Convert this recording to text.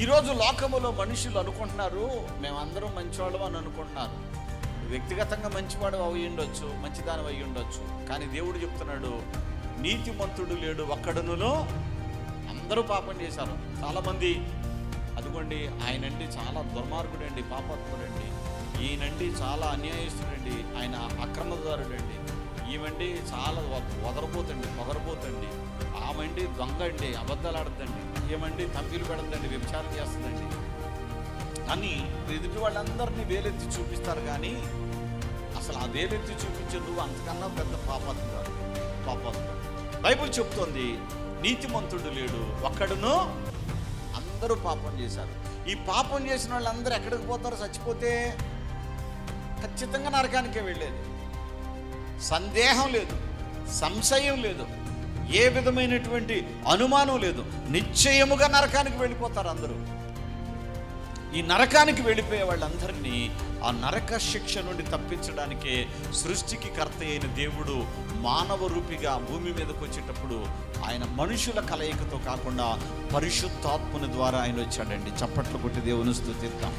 ఈరోజు లోకములో మనుషులు అనుకుంటున్నారు మేమందరం మంచివాళ్ళం అని అనుకుంటున్నారు. వ్యక్తిగతంగా మంచివాడు అయి ఉండొచ్చు, మంచిదానం అయి ఉండొచ్చు. కానీ దేవుడు చెప్తున్నాడు, నీతిమంతుడు లేడు ఒక్కడునులో, అందరూ పాపం చేశారు. చాలామంది అదిగోండి ఆయనండి చాలా దుర్మార్గుడండి, పాపాత్ముడండి, ఈయనండి చాలా అన్యాయస్తుడండి, ఆయన అక్రమదారుడండి, ఈమండి చాలా వదరపోతండి, పొగరపోతండి, ఆమెండి దొంగ అండి, అబద్ధాలు ఆడద్దండి, ఏమండి తప్పిలు పెడద్దండి, వ్యభిచారం చేస్తుందండి అని ఎదుటి వాళ్ళందరినీ వేలెత్తి చూపిస్తారు. కానీ అసలు ఆ వేలెత్తి చూపించే నువ్వు అంతకన్నా పెద్ద పాపాత్ముడు. బైబిల్ చెప్తోంది నీతిమంతుడు లేడు ఒక్కడును, అందరూ పాపం చేశారు. ఈ పాపం చేసిన వాళ్ళందరూ ఎక్కడికి పోతారు? చచ్చిపోతే ఖచ్చితంగా నరకానికే వెళ్ళేది, సందేహం లేదు, సంశయం లేదు, ఏ విధమైనటువంటి అనుమానం లేదు. నిశ్చయముగా నరకానికి వెళ్ళిపోతారు అందరూ. ఈ నరకానికి వెళ్ళిపోయే వాళ్ళందరినీ ఆ నరక శిక్ష నుండి తప్పించడానికే సృష్టికి కర్త అయిన దేవుడు మానవ రూపిగా భూమి మీదకి వచ్చేటప్పుడు ఆయన మనుషుల కలయికతో కాకుండా పరిశుద్ధాత్మని ద్వారా ఆయన వచ్చాడండి. చప్పట్లు కొట్టి దేవుని స్తుతిద్దాం.